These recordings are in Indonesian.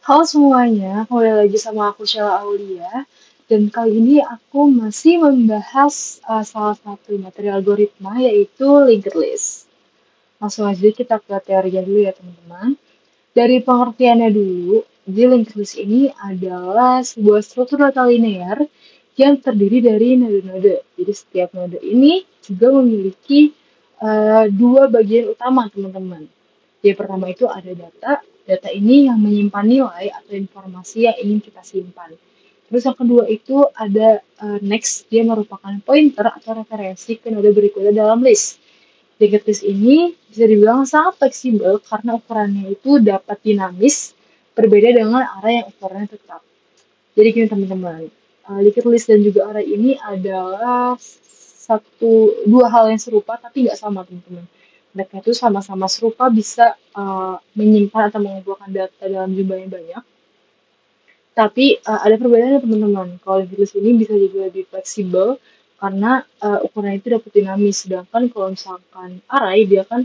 Halo semuanya, kembali lagi sama aku Sheila Aulia. Dan kali ini aku masih membahas salah satu materi algoritma yaitu linked list. Langsung aja kita ke teorinya dulu ya teman-teman. Dari pengertiannya dulu, jadi linked list ini adalah sebuah struktur data linear yang terdiri dari node-node. Jadi setiap node ini juga memiliki dua bagian utama teman-teman. Yang pertama itu ada data. Data ini yang menyimpan nilai atau informasi yang ingin kita simpan. Terus yang kedua itu ada next, dia merupakan pointer atau referensi ke node berikutnya dalam list. Linked list ini bisa dibilang sangat fleksibel karena ukurannya itu dapat dinamis, berbeda dengan array yang ukurannya tetap. Jadi gini teman-teman, linked list dan juga array ini adalah dua hal yang serupa tapi nggak sama teman-teman. Mereka itu sama-sama serupa bisa menyimpan atau mengumpulkan data dalam jumlah yang banyak. Tapi ada perbedaannya teman-teman. Kalau linked list ini bisa juga lebih fleksibel karena ukurannya itu dapat dinamis. Sedangkan kalau misalkan array dia kan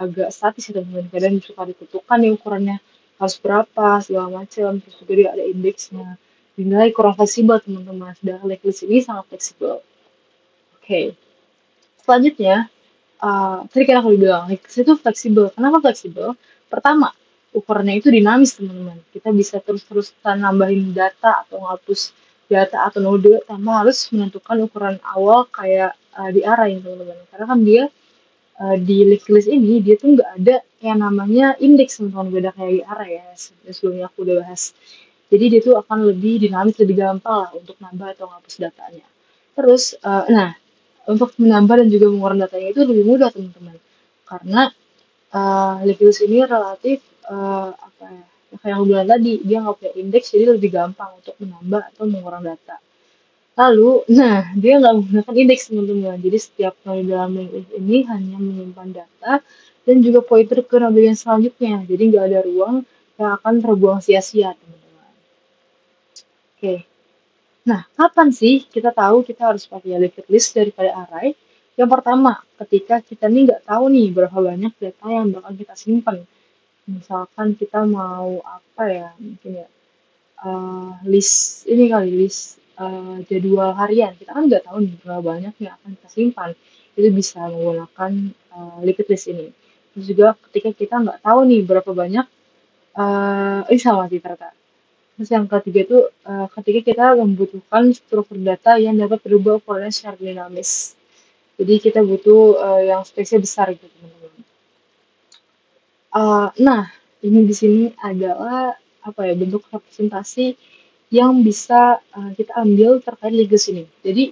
agak statis ya teman-teman. Kadang suka ditentukan nih ukurannya harus berapa segala macam. Terus juga dia ada indeksnya. Dinilai kurang fleksibel teman-teman. Sedangkan linked list ini sangat fleksibel. Oke. Selanjutnya, tadi kan aku bilang, Nix itu fleksibel. Kenapa fleksibel? Pertama, ukurannya itu dinamis, teman-teman. Kita bisa terus-terusan nambahin data atau ngapus data atau node tanpa harus menentukan ukuran awal kayak di array, teman-teman. Karena kan dia di linked list ini, dia tuh nggak ada yang namanya indeks, teman-teman. Beda kayak di array ya, sebelumnya aku udah bahas. Jadi dia tuh akan lebih dinamis, lebih gampang lah untuk nambah atau ngapus datanya. Terus, nah, untuk menambah dan juga mengurangi datanya itu lebih mudah teman-teman karena Liquidus ini relatif apa ya, kayak yang aku bilang tadi dia nggak punya indeks jadi lebih gampang untuk menambah atau mengurangi data. Lalu, nah dia nggak menggunakan indeks teman-teman. Jadi setiap node dalam liquidus ini hanya menyimpan data dan juga pointer ke node yang selanjutnya. Jadi nggak ada ruang yang akan terbuang sia-sia teman-teman. Oke. Nah, kapan sih kita tahu kita harus pakai linked list daripada array? Yang pertama, ketika kita nih nggak tahu nih berapa banyak data yang bakal kita simpan. Misalkan kita mau apa ya, mungkin ya, list ini kali, list jadwal harian. Kita kan nggak tahu nih berapa banyak yang akan kita simpan. Itu bisa menggunakan linked list ini. Terus juga ketika kita nggak tahu nih berapa banyak, ini sama sih ternyata. Terus yang ketiga itu ketika kita membutuhkan struktur data yang dapat berubah ukurannya secara dinamis. Jadi kita butuh yang space-nya besar gitu teman-teman. Nah, ini di sini adalah apa ya bentuk representasi yang bisa kita ambil terkait ligas ini. Jadi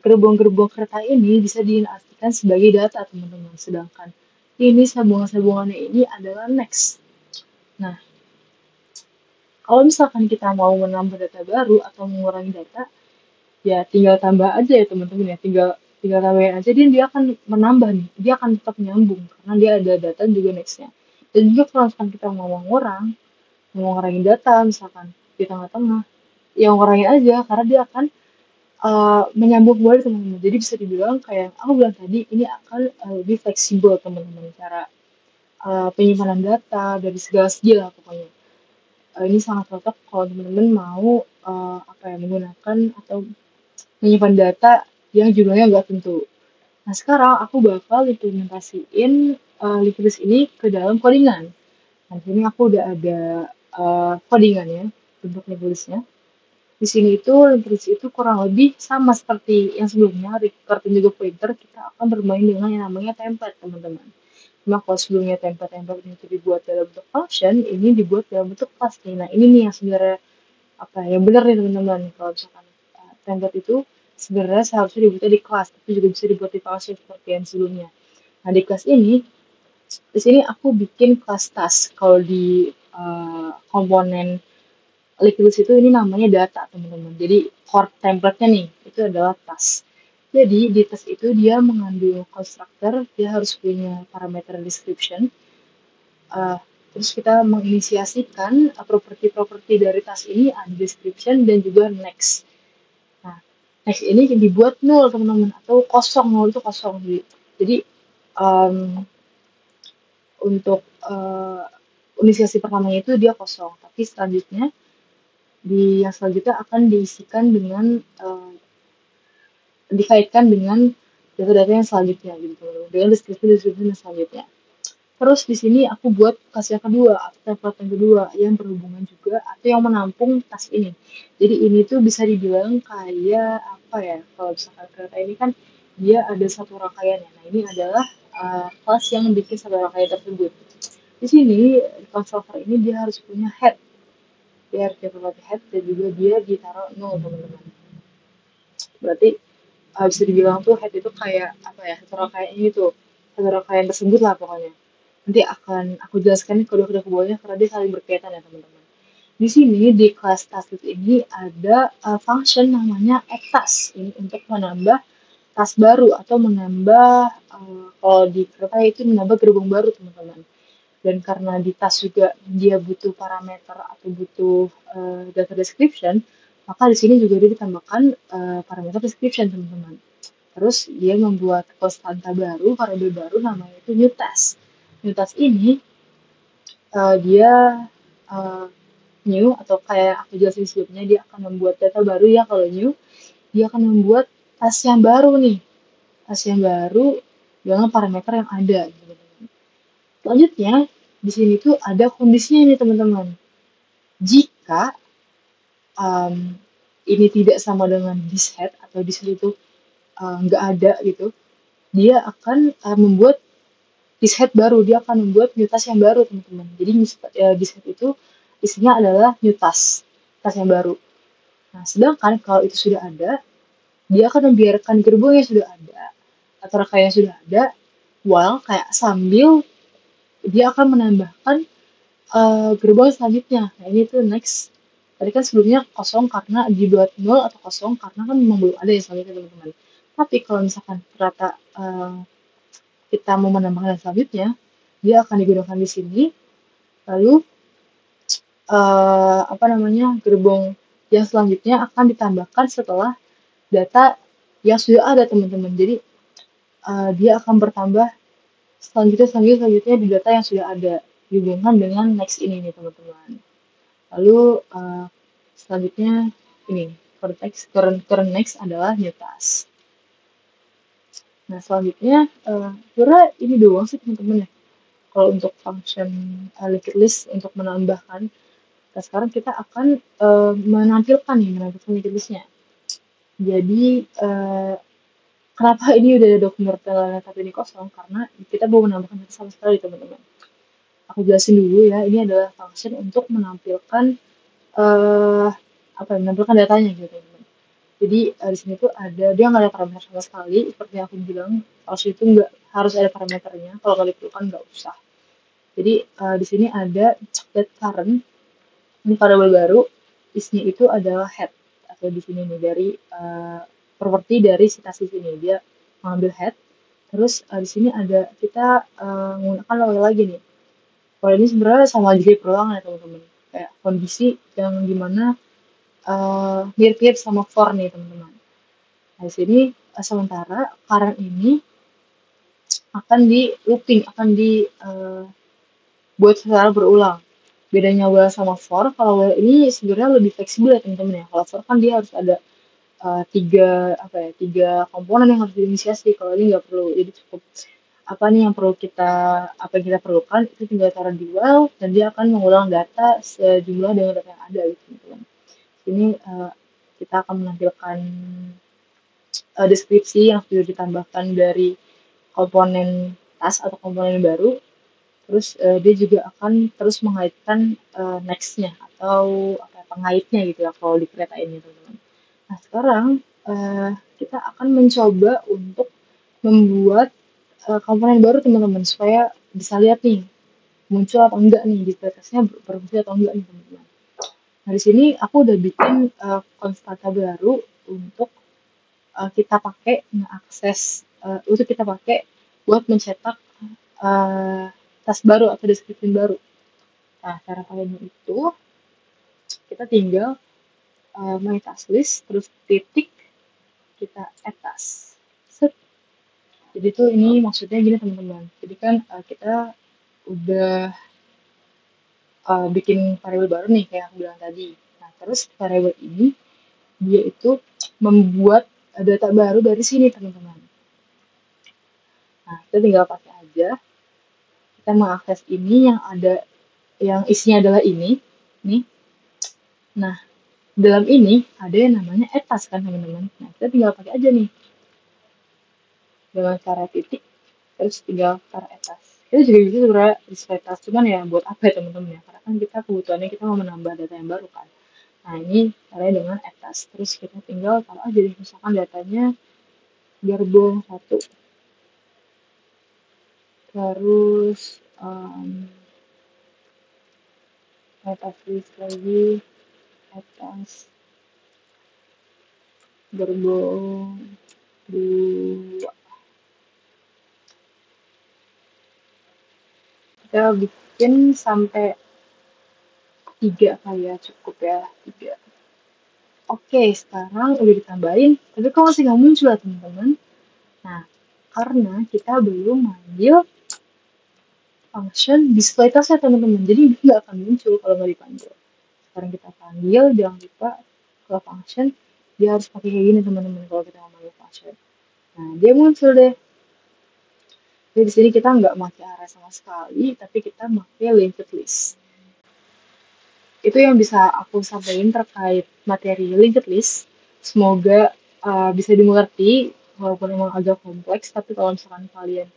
gerbong-gerbong kereta ini bisa diartikan sebagai data teman-teman. Sedangkan ini sambungan-sambungannya ini adalah next. Nah, kalau misalkan kita mau menambah data baru atau mengurangi data, ya tinggal tambah aja ya teman-teman ya, tinggal tinggal tambahin aja dia akan menambah nih, dia akan tetap nyambung karena dia ada data juga nextnya. Dan juga kalau misalkan kita mau ngurangin data misalkan di tengah-tengah, ya ngurangin aja karena dia akan menyambung kembali teman-teman. Jadi bisa dibilang kayak aku bilang tadi, ini akan lebih fleksibel teman-teman cara penyimpanan data dari segala segi lah pokoknya. Ini sangat cocok kalau teman-teman mau apa ya menggunakan atau menyimpan data yang jumlahnya nggak tentu. Nah, sekarang aku bakal implementasiin liquidus ini ke dalam codingan. Nah, di sini aku udah ada codingannya untuk liquidusnya. Di sini itu liquidus itu kurang lebih sama seperti yang sebelumnya, record dan juga pointer, kita akan bermain dengan yang namanya template, teman-teman. Cuma kalau sebelumnya template-template ini dibuat dalam bentuk function, ini dibuat dalam bentuk class nih. Nah, ini nih yang sebenarnya apa yang benar nih teman-teman. Kalau misalkan template itu sebenarnya seharusnya dibuatnya di kelas, tapi juga bisa dibuat di function seperti yang sebelumnya. Nah, di kelas ini, di sini aku bikin kelas task. Kalau di komponen Liquidus itu ini namanya data, teman-teman. Jadi, core template-nya nih, itu adalah task. Jadi, di task itu dia mengandung constructor, dia harus punya parameter description, uh, terus kita menginisiasikan properti-properti dari task ini ada description dan juga next. Nah, next ini dibuat nol teman-teman atau kosong, nol itu kosong. Jadi um, untuk inisiasi pertamanya itu dia kosong, tapi selanjutnya di yang selanjutnya akan diisikan dengan dikaitkan dengan data-data yang selanjutnya gitu, dengan deskripsi-deskripsi yang selanjutnya. Terus di sini aku buat kas yang kedua, atau template yang kedua yang berhubungan juga atau yang menampung tas ini. Jadi ini tuh bisa dibilang kayak apa ya? Kalau misalkan kereta ini kan dia ada satu rangkaian ya. Nah ini adalah kelas yang bikin satu rangkaian tersebut. Di sini konstruktor ini dia harus punya head, dia harus punya head dan juga dia ditaruh nol teman-teman. Berarti bisa dibilang tuh head itu kayak apa ya? Satu rangkaian ini tuh satu rangkaian tersebut lah pokoknya. Nanti akan aku jelaskan kedua-kedua bawahnya karena dia saling berkaitan ya teman-teman. Di sini di kelas task ini ada function namanya add task ini untuk menambah task baru atau menambah kalau di kereta itu menambah gerbong baru teman-teman. Dan karena di task juga dia butuh parameter atau butuh data description, maka di sini juga dia ditambahkan parameter description teman-teman. Terus dia membuat konstanta baru, variabel baru namanya itu new task. New task ini dia uh, new atau kayak aku jelasin sebelumnya dia akan membuat data baru ya kalau new dia akan membuat tas yang baru nih tas yang baru dengan parameter yang ada gitu. Selanjutnya di sini tuh ada kondisinya nih teman-teman jika um, ini tidak sama dengan this head atau this head itu nggak ada gitu dia akan membuat this head baru dia akan membuat new task yang baru teman-teman jadi this head itu isinya adalah new task tas yang baru. Nah, sedangkan kalau itu sudah ada, dia akan membiarkan gerbong yang sudah ada atau rangkaian yang sudah ada, while kayak sambil dia akan menambahkan gerbong selanjutnya. Nah, ini tuh next. Tadi kan sebelumnya kosong karena dibuat nol atau kosong karena kan memang belum ada yang selanjutnya teman-teman. Tapi kalau misalkan ternyata kita mau menambahkan yang selanjutnya, dia akan digunakan di sini. Lalu apa namanya gerbong yang selanjutnya akan ditambahkan setelah data yang sudah ada teman-teman. Jadi dia akan bertambah selanjutnya di data yang sudah ada dihubungkan dengan next ini nih teman-teman. Lalu selanjutnya ini current next adalah new task. Nah selanjutnya kira ini doang sih teman-teman ya. Kalau untuk function linked list untuk menambahkan. Nah sekarang kita akan menampilkan linked listnya. Jadi kenapa ini udah ada dokumen retail tapi ini kosong? Karena kita mau menambahkan data sama sekali teman-teman. Aku jelasin dulu ya, ini adalah function untuk menampilkan menampilkan datanya gitu teman-teman. Jadi di sini tuh ada dia nggak ada parameter sama sekali, seperti yang aku bilang, false itu nggak harus ada parameternya, kalau nggak diperlukan nggak usah. Jadi di sini ada that current, ini variabel baru, isinya itu adalah head atau di sini nih dari properti dari citasi sini dia mengambil head. Terus di sini ada kita menggunakan while lagi nih. While ini sebenarnya sama juga perulang ya teman-teman. Kayak kondisi yang dimana mirip-mirip sama for nih teman-teman. Nah di sini sementara current ini akan di looping, akan dibuat secara berulang. Bedanya while sama for, kalau while ini sebenarnya lebih fleksibel ya teman-teman ya. Kalau for kan dia harus ada tiga komponen yang harus diinisiasi. Kalau ini nggak perlu, jadi cukup apa nih yang perlu kita apa yang kita perlukan itu tinggal taruh di while dan dia akan mengulang data sejumlah dengan data yang ada gitu teman-teman. Ini kita akan menampilkan deskripsi yang sudah ditambahkan dari komponen tas atau komponen baru. Terus dia juga akan terus mengaitkan next-nya atau pengaitnya gitu ya kalau di kereta ini teman-teman. Nah sekarang kita akan mencoba untuk membuat komponen baru teman-teman supaya bisa lihat nih muncul apa enggak nih di tesnya berfungsi atau enggak nih teman-teman. Nah di sini aku udah bikin konstanta baru untuk kita pakai mengakses untuk kita pakai buat mencetak tas baru atau deskripsi baru. Nah cara pakainya itu kita tinggal my task list terus titik kita add task. Set. Jadi tuh ini maksudnya gini teman-teman. Jadi kan kita udah bikin variabel baru nih kayak aku bilang tadi. Nah, terus variabel ini dia itu membuat data baru dari sini teman-teman. Nah, kita tinggal pakai aja. Kita mengakses ini yang ada yang isinya adalah ini, nih. Nah, dalam ini ada yang namanya etas kan teman-teman. Nah, kita tinggal pakai aja nih dengan cara titik, terus tinggal taruh etas. Itu juga bisa sebenarnya display etas, cuman ya buat apa ya teman-teman ya? Karena kan kita kebutuhannya kita mau menambah data yang baru kan. Nah, ini caranya dengan etas. Terus kita tinggal taruh aja misalkan datanya gerbong 1. Terus etas list lagi, etas gerbong 2. Kita bikin sampai 3 kali ya, cukup ya, 3. Oke, sekarang udah ditambahin, tapi kok masih nggak muncul ya teman-teman? Nah, karena kita belum manggil function display task ya teman-teman, jadi dia nggak akan muncul kalau nggak dipanggil. Sekarang kita panggil, jangan lupa ke function, dia harus pakai kayak gini teman-teman kalau kita mau manggil function. Nah, dia muncul deh. Jadi di sini kita nggak pakai array sama sekali, tapi kita pakai linked list. Itu yang bisa aku sampaikan terkait materi linked list. Semoga bisa dimengerti, walaupun emang agak kompleks, tapi kalau misalkan kalian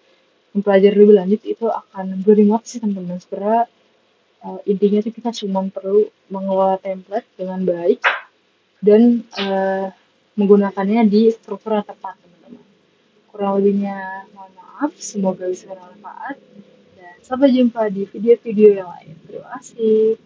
mempelajari lebih lanjut, itu akan bermanfaat sih teman-teman. Sebenarnya intinya tuh kita cuma perlu mengelola template dengan baik dan menggunakannya di struktur yang tepat teman-teman. Kurang lebihnya mohon maaf, semoga bisa bermanfaat dan sampai jumpa di video-video yang lain. Terima kasih.